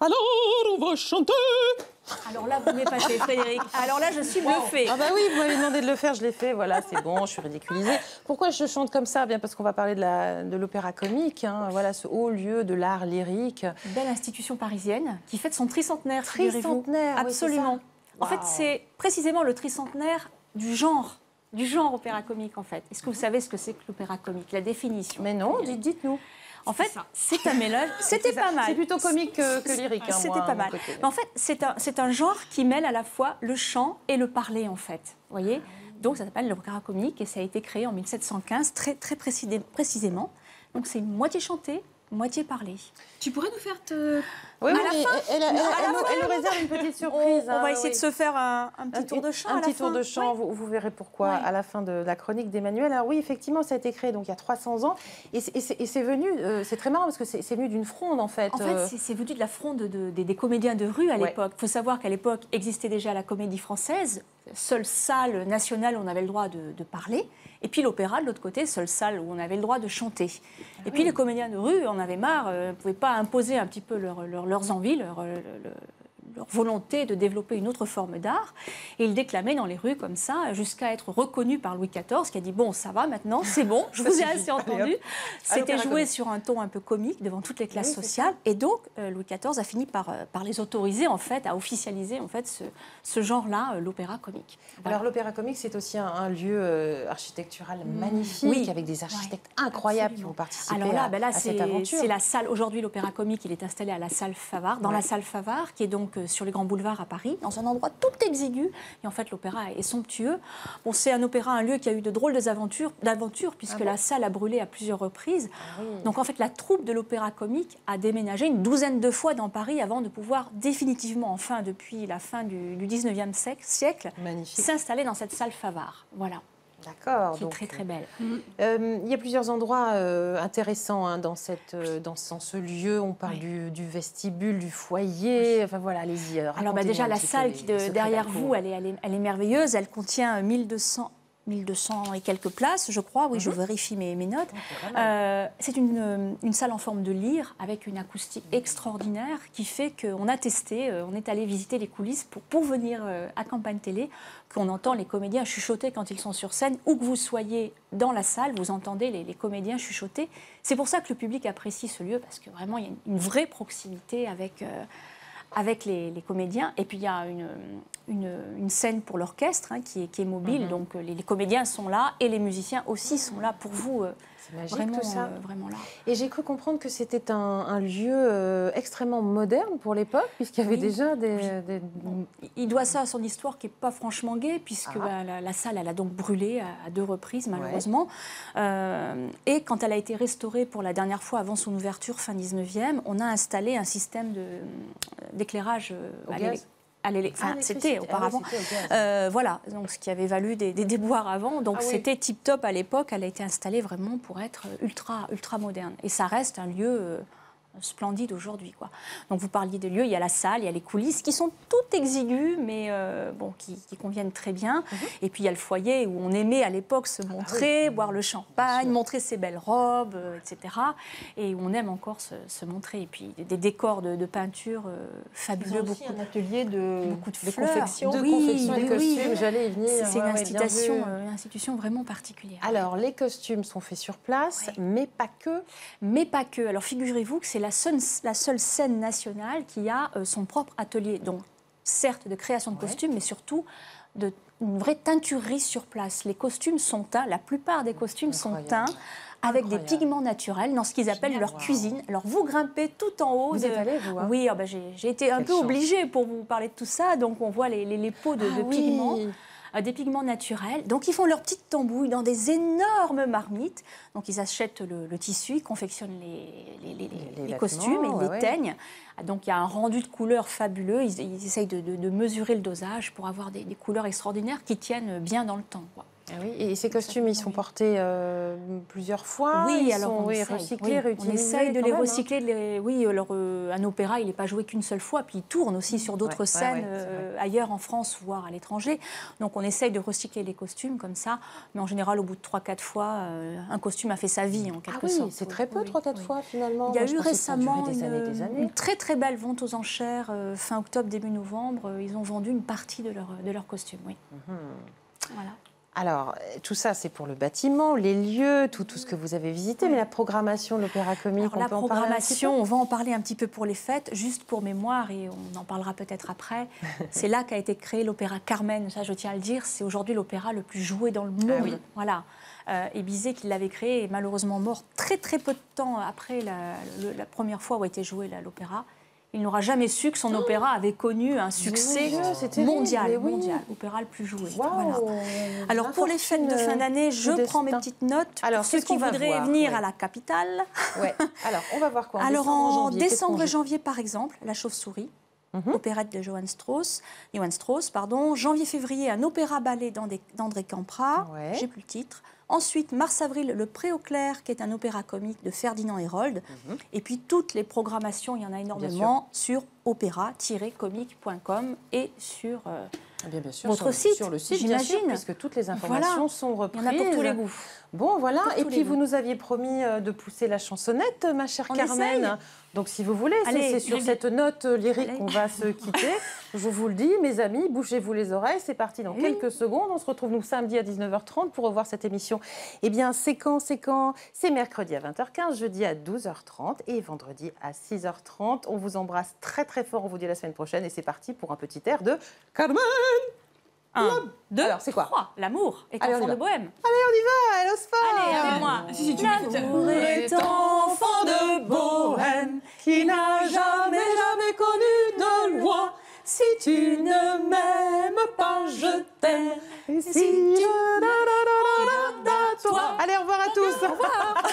Alors, on va chanter. Alors là, vous m'épatez, Frédéric. Alors là, je suis bluffée. Ah bah oui, vous m'avez demandé de le faire, je l'ai fait. Voilà, c'est bon, je suis ridiculisée. Pourquoi je chante comme ça? Bien parce qu'on va parler de l'opéra comique. Hein. Voilà, ce haut lieu de l'art lyrique. Une belle institution parisienne qui fête son tricentenaire. Tricentenaire, absolument. Oui, en fait, c'est précisément le tricentenaire du genre opéra comique, en fait. Est-ce que vous savez ce que c'est que l'opéra comique? La définition. Mais non, dites-nous. En fait, c'est un mélange. C'était pas mal. C'est plutôt comique que lyrique. Hein, C'était pas mal. Mais en fait, c'est un genre qui mêle à la fois le chant et le parler, en fait. Vous voyez? Donc, ça s'appelle l'opéra comique et ça a été créé en 1715, très précisément. Donc, c'est moitié chanté, moitié parlé. Tu pourrais nous faire Oui, à la fin, elle nous réserve une petite surprise. On va essayer de se faire un petit tour de chant. Un petit tour de chant, vous verrez pourquoi à la fin de la chronique d'Emmanuel. Alors oui, effectivement, ça a été créé donc, il y a 300 ans. Et c'est venu, c'est très marrant parce que c'est venu d'une fronde en fait. En fait, c'est venu de la fronde des comédiens de rue à l'époque. Il faut savoir qu'à l'époque existait déjà la Comédie Française, seule salle nationale où on avait le droit de parler. Et puis l'opéra, de l'autre côté, seule salle où on avait le droit de chanter. Et puis les comédiens de rue en avaient marre, ne pouvaient pas imposer un petit peu leurs envies, leur volonté de développer une autre forme d'art. Et ils déclamaient dans les rues comme ça, jusqu'à être reconnus par Louis XIV, qui a dit « Bon, ça va maintenant, c'est bon, je vous ai assez entendu ». C'était joué sur un ton un peu comique devant toutes les classes sociales. Et donc, Louis XIV a fini par les autoriser, en fait, à officialiser en fait, ce genre-là, l'opéra comique. Voilà. Alors, l'opéra comique, c'est aussi un lieu architectural magnifique, avec des architectes incroyables qui vont participer à cette aventure. C'est la salle, aujourd'hui, l'opéra comique, il est installé à la salle Favart, dans la salle Favart, qui est donc sur les grands boulevards à Paris, dans un endroit tout exigu. Et en fait, l'opéra est somptueux. Bon, c'est un opéra, un lieu qui a eu de drôles d'aventures, puisque la salle a brûlé à plusieurs reprises. Donc, en fait, la troupe de l'opéra comique a déménagé une douzaine de fois dans Paris avant de pouvoir définitivement, enfin, depuis la fin du 19e siècle, s'installer dans cette salle Favart. Voilà. D'accord. Qui est très très belle. Il y a plusieurs endroits intéressants hein, dans ce lieu. On parle du vestibule, du foyer. Enfin voilà, allez-y. Alors déjà la salle qui derrière vous, elle est merveilleuse. Elle contient 1200 et quelques places, je crois. Oui, je vérifie mes notes. C'est une salle en forme de lyre avec une acoustique extraordinaire qui fait qu'on a testé, on est allé visiter les coulisses pour venir à Campagne Télé, qu'on entend les comédiens chuchoter quand ils sont sur scène. Où que vous soyez dans la salle, vous entendez les comédiens chuchoter. C'est pour ça que le public apprécie ce lieu, parce que vraiment, il y a une vraie proximité avec les comédiens. Et puis, il y a une scène pour l'orchestre hein, qui est mobile. Donc, les comédiens sont là et les musiciens aussi sont là pour vous. C'est magique vraiment, tout ça. Vraiment là. Et j'ai cru comprendre que c'était un lieu extrêmement moderne pour l'époque, puisqu'il y avait déjà des... Il doit ça à son histoire qui n'est pas franchement gaie, puisque la salle, elle a donc brûlé à 2 reprises, malheureusement. Et quand elle a été restaurée pour la dernière fois avant son ouverture, fin 19e, on a installé un système d'éclairage c'était auparavant. Voilà, donc ce qui avait valu des déboires avant. Donc c'était tip-top à l'époque. Elle a été installée vraiment pour être ultra moderne. Et ça reste un lieu splendide aujourd'hui, quoi. Donc vous parliez des lieux, il y a la salle, il y a les coulisses qui sont toutes exiguës, mais qui conviennent très bien. Et puis il y a le foyer où on aimait à l'époque se montrer, boire le champagne, montrer ses belles robes, etc. Et où on aime encore se montrer. Et puis des décors de peinture fabuleux. Beaucoup un atelier de confection. De confection des costumes, j'allais y venir. C'est une institution vraiment particulière. Alors les costumes sont faits sur place, mais pas que. Mais pas que. Alors figurez-vous que c'est la seule scène nationale qui a son propre atelier. Donc, certes, de création de costumes, mais surtout une vraie teinturerie sur place. Les costumes sont teints, la plupart des costumes sont teints avec des pigments naturels dans ce qu'ils appellent leur cuisine. Alors, vous grimpez tout en haut. Vous êtes allé, vous hein? Oui, j'ai été un peu obligée pour vous parler de tout ça. Donc, on voit les pots de pigments. Des pigments naturels. Donc, ils font leur petite tambouille dans des énormes marmites. Donc, ils achètent le tissu, ils confectionnent les costumes et ils les teignent. Donc, il y a un rendu de couleurs fabuleux. Ils essayent de mesurer le dosage pour avoir des couleurs extraordinaires qui tiennent bien dans le temps, quoi. Oui, et ces costumes, ils sont portés plusieurs fois. Oui, ils alors sont on essaye, recyclés, réutilisés. On essaye de les même, recycler. Oui, alors un opéra, il n'est pas joué qu'une seule fois, puis il tourne aussi sur d'autres scènes ailleurs en France, voire à l'étranger. Donc on essaye de recycler les costumes comme ça, mais en général, au bout de 3-4 fois, un costume a fait sa vie en quelque sorte. C'est très peu, 3-4 fois finalement. Il y a eu récemment des années. une très très belle vente aux enchères fin octobre, début novembre. Ils ont vendu une partie de leur costume, oui. Voilà. Alors, tout ça, c'est pour le bâtiment, les lieux, tout ce que vous avez visité, mais la programmation de l'Opéra Comique, on va en parler un petit peu pour les fêtes, juste pour mémoire, et on en parlera peut-être après. C'est là qu'a été créé l'Opéra Carmen, ça je tiens à le dire, c'est aujourd'hui l'opéra le plus joué dans le monde. Ah oui. Voilà. Et Bizet qui l'avait créé est malheureusement mort très très peu de temps après la première fois où a été joué l'opéra. Il n'aura jamais su que son opéra avait connu un succès mondial, opéra le plus joué. Wow, voilà. Alors pour les fêtes de fin d'année, je prends mes petites notes. Alors, ceux qui voudraient venir à la capitale. Ouais. Alors on va voir quoi. Alors en décembre et janvier par exemple, La Chauve-souris. Opérette de Johann Strauss. Janvier-février, un opéra-ballet d'André Campra. Ouais. J'ai plus le titre. Ensuite, mars-avril, Le Pré au clair, qui est un opéra comique de Ferdinand Hérold. Et puis, toutes les programmations, il y en a énormément, sur opéra-comique.com et sur bien sûr, votre site, sur le site, j'imagine, puisque toutes les informations sont reprises. Il y en a pour tous les goûts. Bon, voilà. Et puis, vous nous aviez promis de pousser la chansonnette, ma chère Carmen. Essaye. Donc, si vous voulez, c'est sur cette note lyrique qu'on va se quitter. Je vous le dis, mes amis, bouchez-vous les oreilles. C'est parti dans quelques secondes. On se retrouve, nous, samedi à 19h30 pour revoir cette émission. Eh bien, c'est quand? C'est mercredi à 20h15, jeudi à 12h30 et vendredi à 6h30. On vous embrasse très, très fort. On vous dit à la semaine prochaine. Et c'est parti pour un petit air de Carmen. 1, 2, alors, c'est quoi 3. L'amour est enfant de bohème. Allez, on y va, elle ose pas. Allez, avec moi. L'amour est enfant de bohème qui n'a jamais connu de loi. Si tu ne m'aimes pas, je t'aime. Et si je... Allez, au revoir à tous. Au revoir.